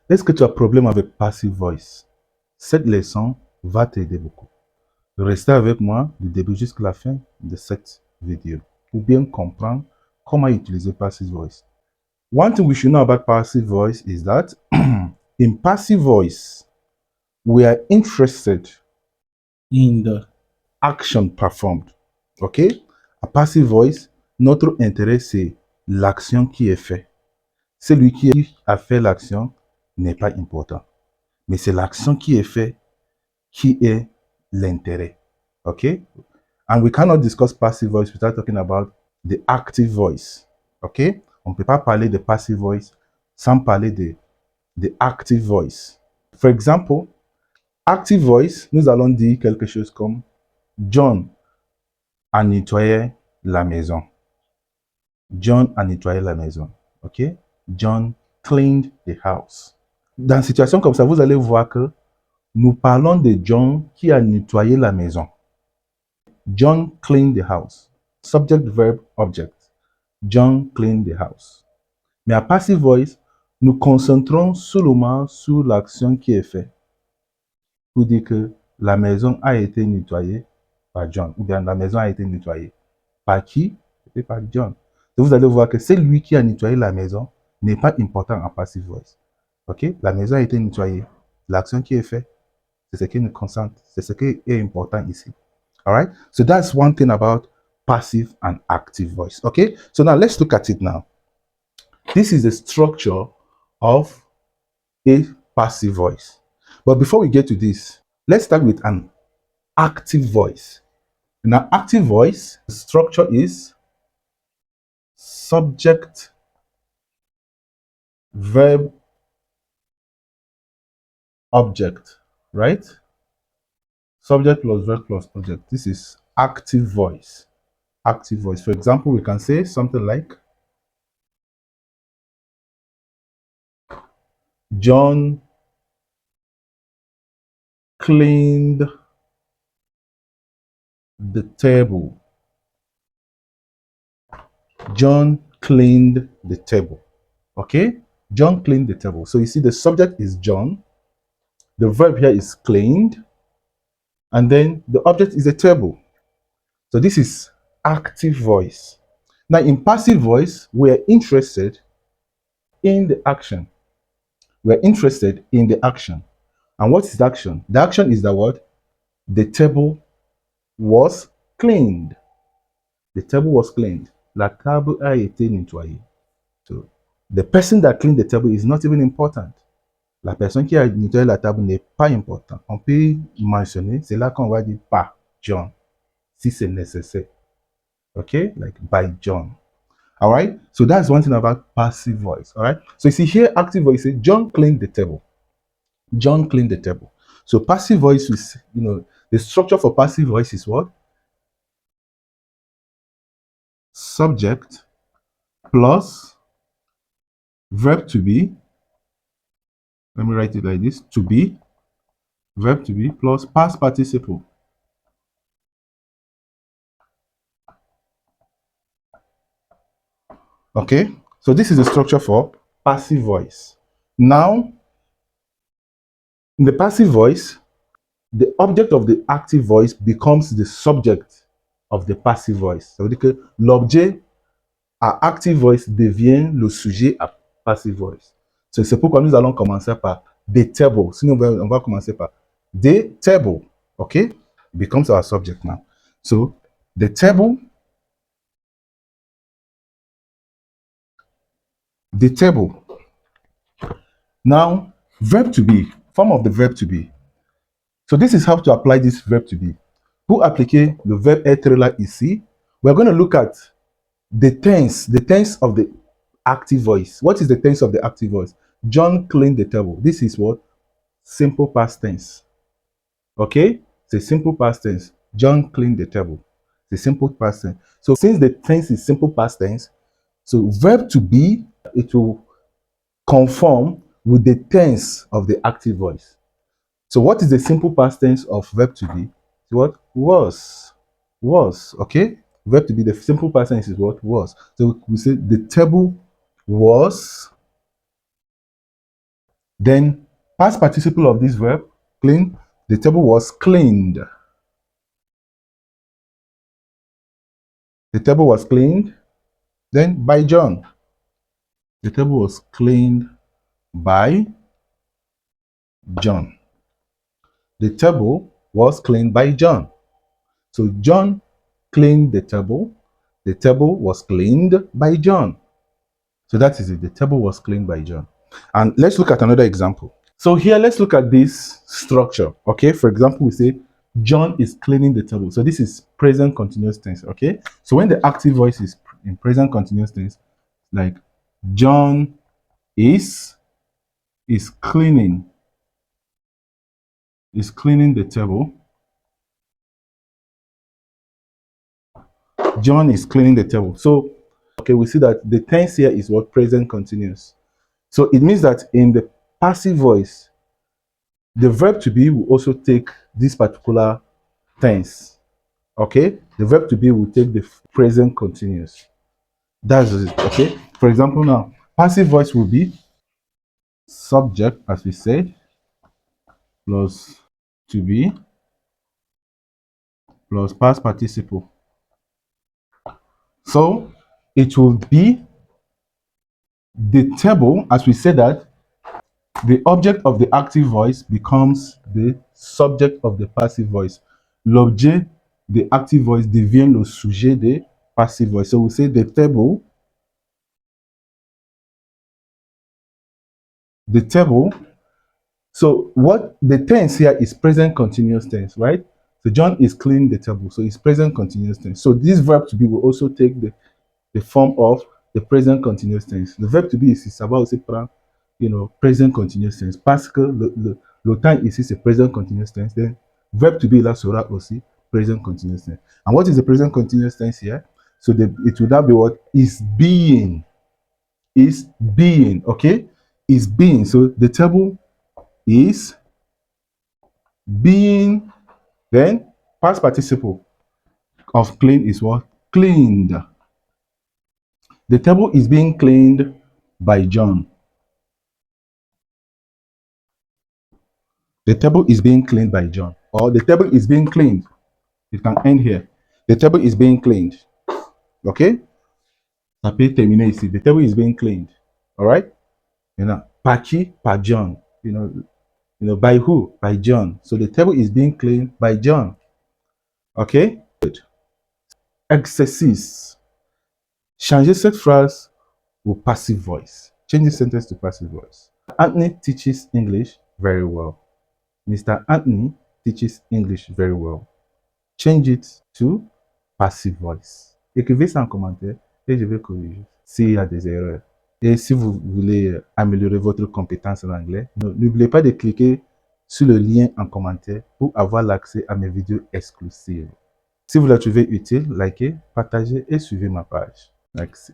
Est-ce que tu as problème avec passive voice? Cette leçon va t'aider beaucoup. Restez avec moi du début jusqu'à la fin de cette vidéo pour bien comprendre comment utiliser passive voice. One thing we should know about passive voice is that in passive voice, we are interested in the action performed. OK? À passive voice, notre intérêt, c'est l'action qui est faite. Celui qui a fait l'action n'est pas important. Mais c'est l'action qui est faite qui est l'intérêt. OK? And we cannot discuss passive voice without talking about the active voice. OK? On ne peut pas parler de passive voice sans parler de active voice. For example, active voice, nous allons dire quelque chose comme John a nettoyé la maison. John a nettoyé la maison. OK? John cleaned the house. Dans une situation comme ça, vous allez voir que nous parlons de John qui a nettoyé la maison. John cleaned the house. Subject, verb, object. John cleaned the house. Mais à passive voice, nous concentrons seulement sur l'action qui est faite pour dire que la maison a été nettoyée par John. Ou bien la maison a été nettoyée. Par qui? C'était par John. Donc vous allez voir que c'est lui qui a nettoyé la maison n'est pas important en passive voice. OK? La maison a été nettoyée. L'action qui est faite, c'est ce qui nous concentre. C'est ce qui est important ici. All right? So that's one thing about passive and active voice. Okay? So now let's look at it now. This is the structure of a passive voice. But before we get to this, let's start with an active voice. In an active voice, the structure is subject, verb, object, right? Subject plus verb plus object. This is active voice. Active voice. For example, we can say something like John cleaned the table. John cleaned the table. Okay? John cleaned the table. So you see the subject is John. The verb here is cleaned. And then the object is a table. So this is active voice. Now in passive voice, we're interested in the action. We're interested in the action. And what is the action? The action is the what? The table was cleaned. The table was cleaned. La table a été nettoyée. So the person that cleaned the table is not even important. La personne qui a nettoyé la table n'est pas important. On peut mentionner, c'est là qu'on va dire par John, si c'est nécessaire. Okay, like by John. All right, so that's one thing about passive voice. All right, so you see here, active voice say John cleaned the table. John cleaned the table. So passive voice is, the structure for passive voice is what? Subject plus verb to be. Let me write it like this: to be, verb to be plus past participle. Okay, so this is the structure for passive voice. Now, in the passive voice, the object of the active voice becomes the subject of the passive voice. Ça veut dire que l'objet à active voice devient le sujet à passive voice. C'est pourquoi nous allons commencer par the table. Sinon, on va commencer par the table. Okay? Becomes our subject now. So, the table. The table. Now, verb to be, form of the verb to be. So this is how to apply this verb to be. Pour appliquer le verbe être là ici, we're going to look at the tense of the active voice. What is the tense of the active voice? John cleaned the table. This is what? Simple past tense. Okay? It's a simple past tense. John cleaned the table. It's a simple past tense. So since the tense is simple past tense, so verb to be, it will conform with the tense of the active voice. So what is the simple past tense of verb to be? What? Was. Was. Okay? Verb to be, the simple past tense is what? Was. So we say the table was Then past participle of this verb, clean, the table was cleaned. The table was cleaned. Then by John. The table was cleaned by John. The table was cleaned by John. So John cleaned the table. The table was cleaned by John. So that is it. The table was cleaned by John. And let's look at another example. So here, let's look at this structure. Okay, for example, we say John is cleaning the table. So this is present continuous tense. Okay, so when the active voice is in present continuous tense, like John is cleaning the table. John is cleaning the table. So okay, we see that the tense here is what? Present continuous. So it means that in the passive voice, the verb to be will also take this particular tense. Okay, the verb to be will take the present continuous. That's it. Okay, for example, now passive voice will be subject, as we said, plus to be plus past participle. So it will be the table, as we said, that the object of the active voice becomes the subject of the passive voice. L'objet de active voice devient le sujet de passive voice. So we say the table, so what the tense here is present continuous tense, right? So John is cleaning the table, so it's present continuous tense. So this verb to be will also take the form of the present continuous tense. Le verbe to be ici, ça va aussi prendre, present continuous tense. Parce que le temps ici, c'est present continuous tense. Then verb to be là sera aussi present continuous tense. And what is the present continuous tense here? So it will now be what? Is being. Is being, okay? Is being. So the table is being, then past participle of clean is what? Cleaned. The table is being cleaned by John. The table is being cleaned by John. Or the table is being cleaned. It can end here. The table is being cleaned. Okay? Ça peut terminer ici. The table is being cleaned. All right? Par qui? Par John. By who? By John. So the table is being cleaned by John. Okay? Good. Exercice. Changez cette phrase au passive voice. Change the sentence to passive voice. Anthony teaches English very well. Mr. Anthony teaches English very well. Change it to passive voice. Écrivez ça en commentaire et je vais corriger s'il y a des erreurs. Et si vous voulez améliorer votre compétence en anglais, n'oubliez pas de cliquer sur le lien en commentaire pour avoir l'accès à mes vidéos exclusives. Si vous la trouvez utile, likez, partagez et suivez ma page. Merci.